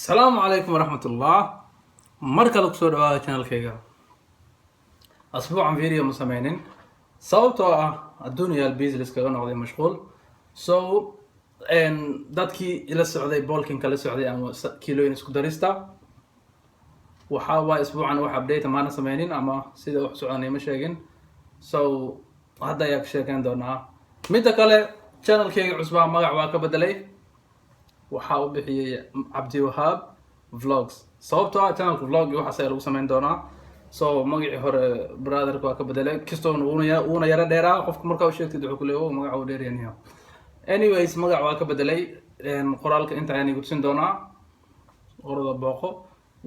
السلام عليكم ورحمة الله. مركز كسور على channel كيغا أسبوعا فيديو مسامعين صوته الدنيا البيزنس كذا نقضي مشغول إن دتكي إلى السعودية بولكين كلا السعودية أما كيلوين اسكوداريستا وحاوا أسبوعا وحبديت معنا سامعين أما سيدا وحسوعني مشاكين هذا ياك شيكان دونا ميدا كلا channel كيغا عصبا مقع واكا بدلي waxaa u bixiyay Cabdi Wahab vlogs sababtoo ah channelka vlog waxa say lagu sameyn doonaa magacii hore brotherka waa ka bedelay kistoon uuna yara dheeraa qofka markaa u sheegtid wuxuu ku leeyahay magaca uu dheeryahay anyways magac waa ka bedelay qoraalka inta aan igu tusin doonaa qorada booqo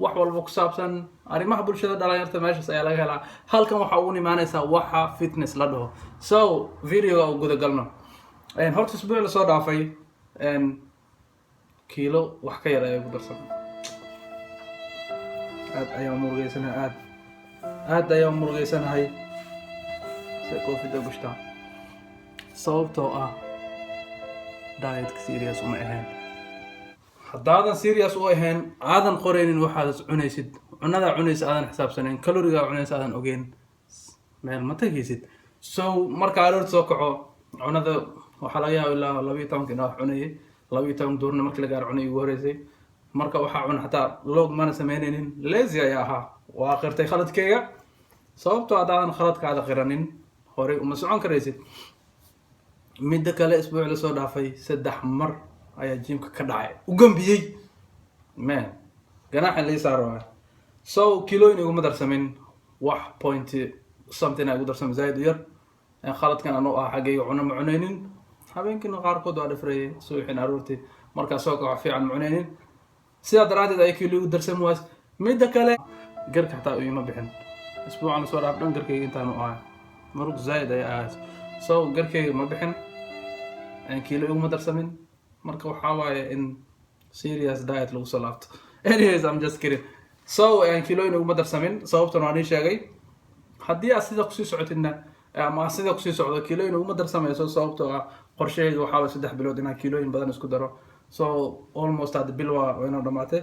wax walba ku saabsan arrimaha bulshada dhalinyarada meeshaas ayaa laga helaa halkan waxa uu imaanaysaa waxa fitness la dhaho video ugu guda galno horta isbuuc la soo dhaafay كيلو وحكي يا رايق درسنا عاد أيام مرغيسنا عاد أيام مرغيسنا هاي سيكون في دبشتا صوبته دايت سيريس وما إهان حتى هذا سيريس وإهان هذا قرين وحادث عنيسد عندا عنيس هذا حساب سنين كالوريا عنيس هذا أوجين مال ما تجيسد مركا على السوقعو عندا وحلايا ولا لبيتهم كنا عنيه لبيتهم دورنا مركي لقى عني وهرزي مركا وحا عن حتى لوج ما نسمينين ليزي ياها واخرتي خلط كيا صوبتو عدان خلط كعدا قرانين هوري ومسعون كريسي ميدا كلا اسبوع لسو دافاي سدح مر ايا جيمك كدعاي وقنبيي مان جناح اللي صاروا كيلوين يقوم درسمين 1 something اقدر درسم زايد ير ان خلط كان انو حقي عنا معنينين habeenkii qaarkood waa dhafray suuxin aroortii marka soo kaco fiican macneenin sida daraadeed ay kiilo u darsan waas mid kale garka xataa uu ima bixin isbuucan soo dhaaf dhan garkayga intaan u ahay marug zaid ay ahayd garkayga ma bixin aan kiilo uma darsamin marka waxa waaye in serious diet lagu soo laabto anyways I'm just kidding aan kiilo uma darsamin sababtan waan sheegay haddii aad sida ku sii socotidna ama sida ku sii socdo kiilooyin uma darsamayso sababtoo ah qorsheedu waxa la 3 bilood inaan kiilooyin badan isku daro almost at bil waa inuu dhamaatay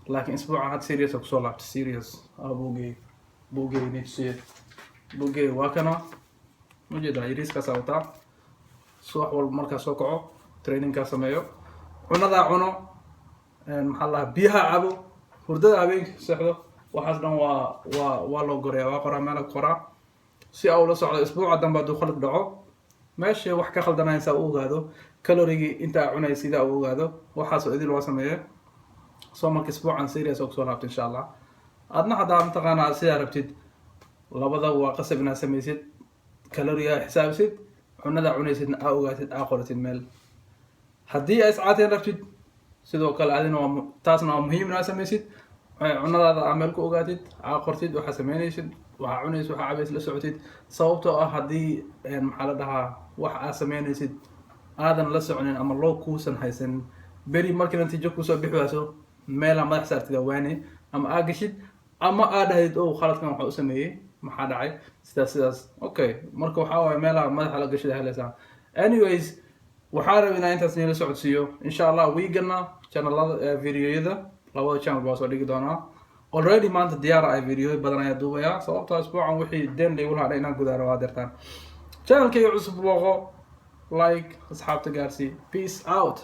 laakiin isbuuca had serious ku soo laabtay serious buugay nixie buugay waa kana mujeda yiriska sawta subax walba marka soo kaco training ka sameeyo cunada cuno maxaa la biyaha cabo hurdada habeenkii saxdo waxaas dhan waa loo goreeyaa waa qoraa meel qoraa si أول صعد أسبوع عدم بعده خلق دعوة ماشي وحكي خلدنا ينسى أوجاده كالوري أنت عنا يسيدا أوجاده وحاسو إذا الواسمية صومك أسبوع عن سيريا سوق صورات إن شاء الله عدنا حدا متقنا على سيارة بتد لبضا وقصبنا سميسيد كالوري حساب سيد عنا دا عنا يسيد أوجاده آخرة المال هدي أسعاتين رفتد سيدو كل عادنا تاسنا مهم ناس سميسيد عنا دا عملك أوجاده آخرتد وحسمين يسيد waxa cunayso waxa cabays la socotid sababtoo ah hadii maxaa la dhahaa wax aad sameynaysid aadan la soconin ama loo kuusan haysan beri markii natiijo ku soo bixiyaaso meel ama madax saartida waane ama aad gashid ama aad dhahayd oo khaladkan waxa uu sameeyay maxaa dhacay sidaas okay marka waxa way meel madax la gashid helaysaa anyways waxa rabinaa intaas inay la socodsiiyo insha Allah weekana channelada videoyada labada channel baa soo dhigi doonaa already maanta diyaar ay video badan ayaa duubaya sababtoo asbuucan wixii deen leeyahay waxa inaan gudaaro waa dirtaan channelkayga cusub booqo like asxaabta gaarsi peace out